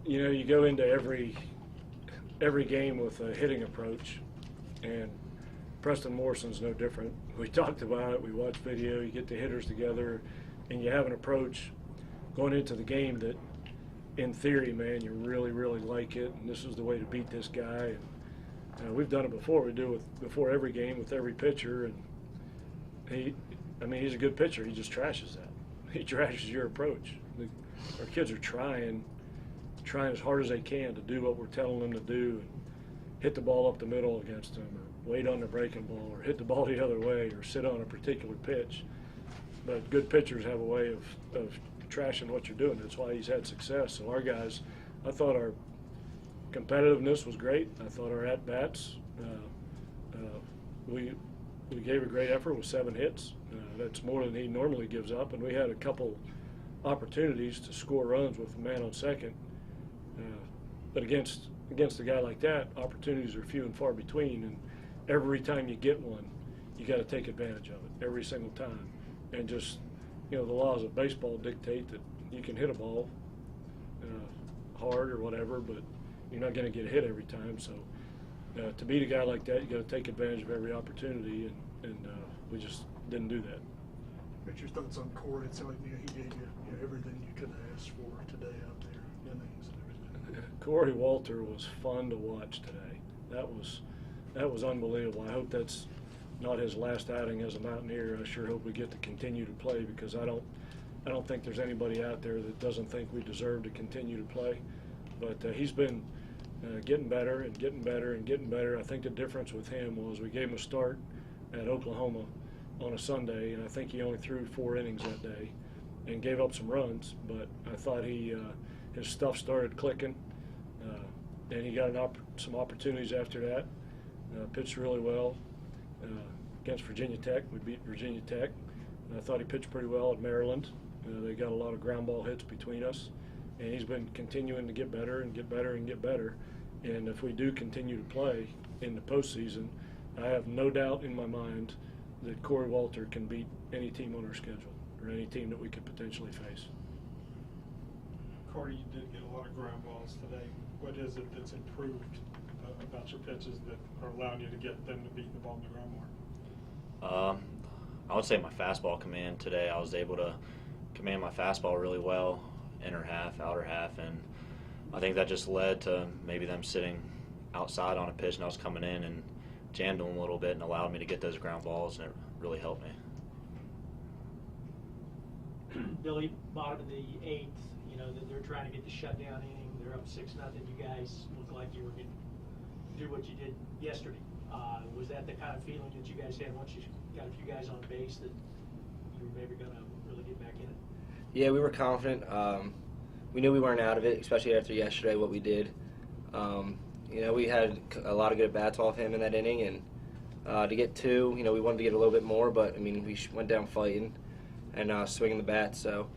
You know, you go into every game with a hitting approach, and Preston Morrison's no different. We talked about it. We watched video. You get the hitters together, and you have an approach going into the game that, in theory, man, you really, really like it, and this is the way to beat this guy. And we've done it before. We do it before every game with every pitcher, and he's a good pitcher. He just trashes that. He trashes your approach. Our kids are trying as hard as they can to do what we're telling them to do, and hit the ball up the middle against them, or wait on the breaking ball, or hit the ball the other way, or sit on a particular pitch. But good pitchers have a way of trashing what you're doing. That's why he's had success. So our guys, I thought our competitiveness was great. I thought our at-bats, we gave a great effort with 7 hits. That's more than he normally gives up, and we had a couple opportunities to score runs with a man on second. But against a guy like that, opportunities are few and far between, and every time you get one, you got to take advantage of it every single time. And just, you know, the laws of baseball dictate that you can hit a ball hard or whatever, but you're not going to get hit every time. So to beat a guy like that, you got to take advantage of every opportunity, and we just didn't do that. What's your thoughts on Corey? It sounded like he gave you everything you could have asked for today out there, innings and everything. Corey Walter was fun to watch today. That was unbelievable. I hope that's not his last outing as a Mountaineer. I sure hope we get to continue to play, because I don't think there's anybody out there that doesn't think we deserve to continue to play. But he's been getting better and getting better and getting better. I think the difference with him was we gave him a start at Oklahoma on a Sunday, and I think he only threw 4 innings that day and gave up some runs. But I thought his stuff started clicking, and he got some opportunities after that. Pitched really well against Virginia Tech. We beat Virginia Tech. And I thought he pitched pretty well at Maryland. They got a lot of ground ball hits between us, and he's been continuing to get better and get better and get better. And if we do continue to play in the postseason, I have no doubt in my mind that Corey Walter can beat any team on our schedule, or any team that we could potentially face. Corey, you did get a lot of ground balls today. What is it that's improved about your pitches that are allowing you to get them to beat the ball on the ground more? I would say my fastball command today. I was able to command my fastball really well, inner half, outer half, and I think that just led to maybe them sitting outside on a pitch, and I was coming in and jammed them a little bit and allowed me to get those ground balls, and it really helped me. Billy, bottom of the 8th, you know, they're trying to get the shutdown inning. They're up 6-0. You guys look like you were going to do what you did yesterday. Was that the kind of feeling that you guys had once you got a few guys on base, that you were maybe going to really get back in it? Yeah, we were confident. We knew we weren't out of it, especially after yesterday, what we did. You know, we had a lot of good at-bats off him in that inning, and to get 2, you know, we wanted to get a little bit more, but, I mean, we went down fighting and swinging the bat. So,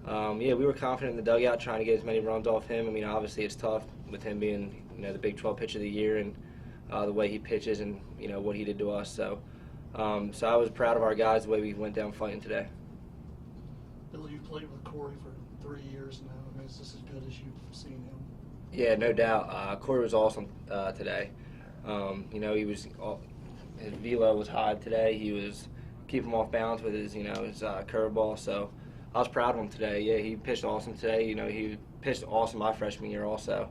yeah, we were confident in the dugout trying to get as many runs off him. I mean, obviously it's tough with him being, you know, the Big 12 pitcher of the year, and the way he pitches and, you know, what he did to us. So, so I was proud of our guys, the way we went down fighting today. Billy, you've played with Corey for 3 years now. I mean, is this as good as you've seen him? Yeah, no doubt. Corey was awesome today. You know, his velo was high today. He was keeping him off balance with his, you know, his curveball. So I was proud of him today. Yeah, he pitched awesome today. You know, he pitched awesome my freshman year also.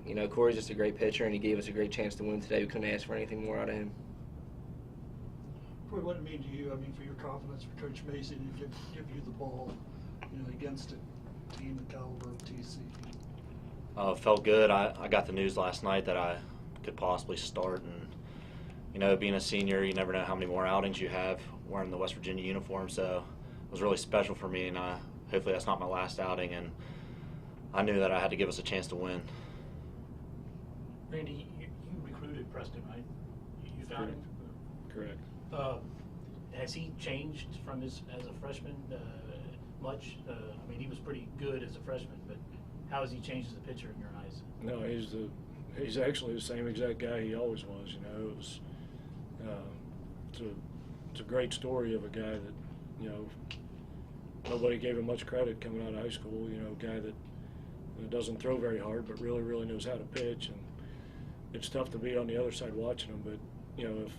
You know, Corey's just a great pitcher, and he gave us a great chance to win today. We couldn't ask for anything more out of him. Corey, what did it mean to you, I mean, for your confidence for Coach Mazey to give you the ball, you know, against a team the caliber of TCU? Felt good. I got the news last night that I could possibly start, and, you know, being a senior, you never know how many more outings you have wearing the West Virginia uniform, so it was really special for me, and hopefully that's not my last outing, and I knew that I had to give us a chance to win. Randy, you recruited Preston, right? You found him? Correct. Has he changed from as a freshman much? I mean, he was pretty good as a freshman, but how has he changed as a pitcher in your eyes? No, he's actually the same exact guy he always was. You know, it was it's a great story of a guy that, you know, nobody gave him much credit coming out of high school. You know, a guy that doesn't throw very hard, but really, really knows how to pitch. And it's tough to be on the other side watching him, but if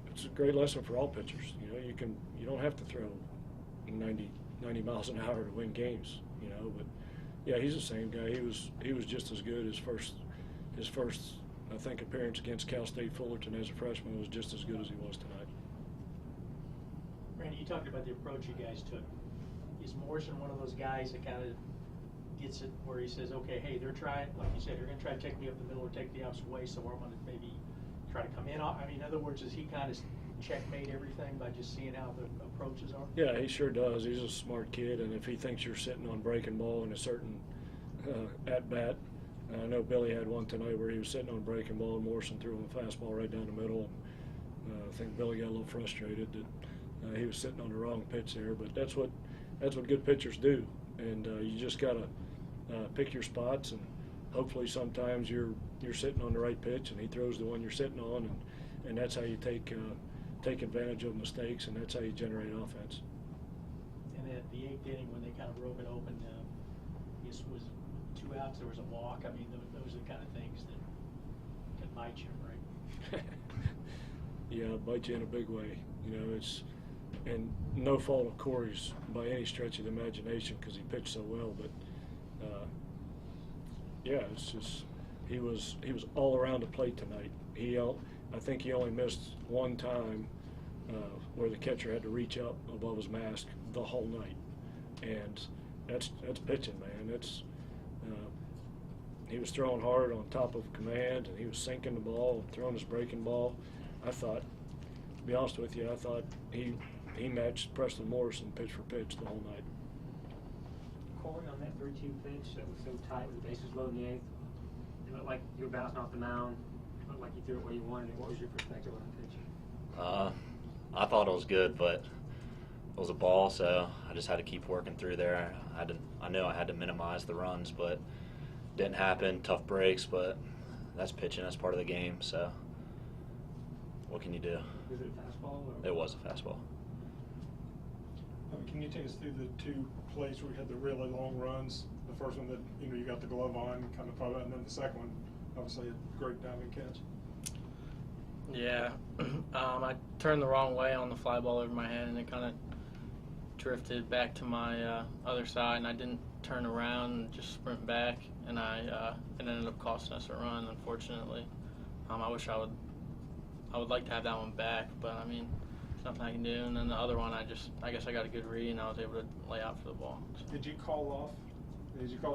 it's a great lesson for all pitchers. You don't have to throw 90 miles an hour to win games. But yeah, he's the same guy. He was just as good. His first I think appearance against Cal State Fullerton as a freshman was just as good as he was tonight. Randy, you talked about the approach you guys took. Is Morrison one of those guys that kind of gets it where he says, okay, hey, they're trying, like you said, they're going to try to take me up the middle or take the opposite way, so I'm going to maybe try to come in? I mean, in other words, does he kind of checkmate everything by just seeing how the approaches are? Yeah, he sure does. He's a smart kid, and if he thinks you're sitting on breaking ball in a certain at-bat, I know Billy had one tonight where he was sitting on breaking ball, and Morrison threw him a fastball right down the middle. I think Billy got a little frustrated that he was sitting on the wrong pitch there, but that's what good pitchers do, and you just got to pick your spots, and hopefully sometimes you're sitting on the right pitch and he throws the one you're sitting on, and that's how you take advantage of mistakes, and that's how you generate offense. And at the 8th inning, when they kind of broke it open, this was 2 outs, there was a walk. I mean, those are the kind of things that bite you, right? Yeah, bite you in a big way. And no fault of Corey's by any stretch of the imagination because he pitched so well, but yeah, it's just he was all around the plate tonight. I think he only missed one time where the catcher had to reach up above his mask the whole night, and that's pitching, man. He was throwing hard on top of command, and he was sinking the ball, throwing his breaking ball. I thought, to be honest with you, I thought he matched Preston Morrison pitch for pitch the whole night. Corey, on that 3-2 pitch that was so tight with the bases loaded in the 8th, it looked like you were bouncing off the mound. It looked like you threw it where you wanted it. What was your perspective on the pitch? I thought it was good, but it was a ball, so I just had to keep working through there. I knew I had to minimize the runs, but didn't happen. Tough breaks, but that's pitching. That's part of the game. So what can you do? Was it a fastball? It was a fastball. Can you take us through the 2 plays where we had the really long runs? The first one that you got the glove on, kind of probably, and then the second one, obviously a great diving catch. Yeah, I turned the wrong way on the fly ball over my head, and it kind of drifted back to my other side, and I didn't turn around and just sprint back, and it ended up costing us a run, unfortunately. I wish I would like to have that one back, but I mean, there's nothing I can do. And then the other one, I guess I got a good read, and I was able to lay out for the ball. So. Did you call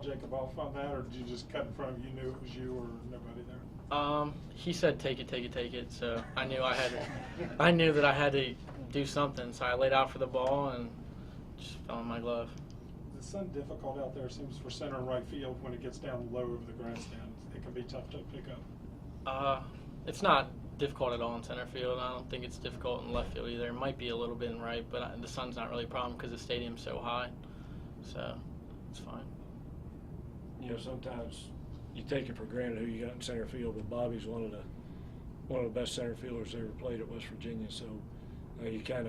Jacob off on that, or did you just cut in front of you, knew it was you or nobody there? He said take it, so I knew I knew that I had to do something, so I laid out for the ball and just fell in my glove. Is the sun difficult out there? It seems for center and right field when it gets down low over the grandstand, it can be tough to pick up. It's not difficult at all in center field. I don't think it's difficult in left field either. It might be a little bit in right, but the sun's not really a problem because the stadium's so high, so it's fine. Sometimes you take it for granted who you got in center field, but Bobby's one of the best center fielders ever played at West Virginia. So you get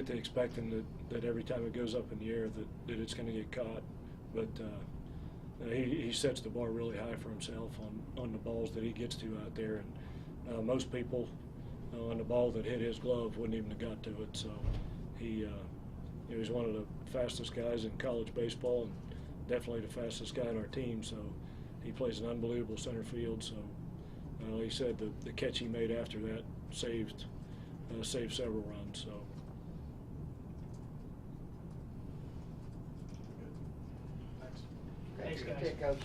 to expecting that every time it goes up in the air that it's going to get caught. But he sets the bar really high for himself on the balls that he gets to out there. And most people on the ball that hit his glove wouldn't even have got to it. So he's one of the fastest guys in college baseball, and definitely the fastest guy on our team. So he plays an unbelievable center field. So he said the catch he made after that saved several runs. So. Thanks, guys. Okay, Coach.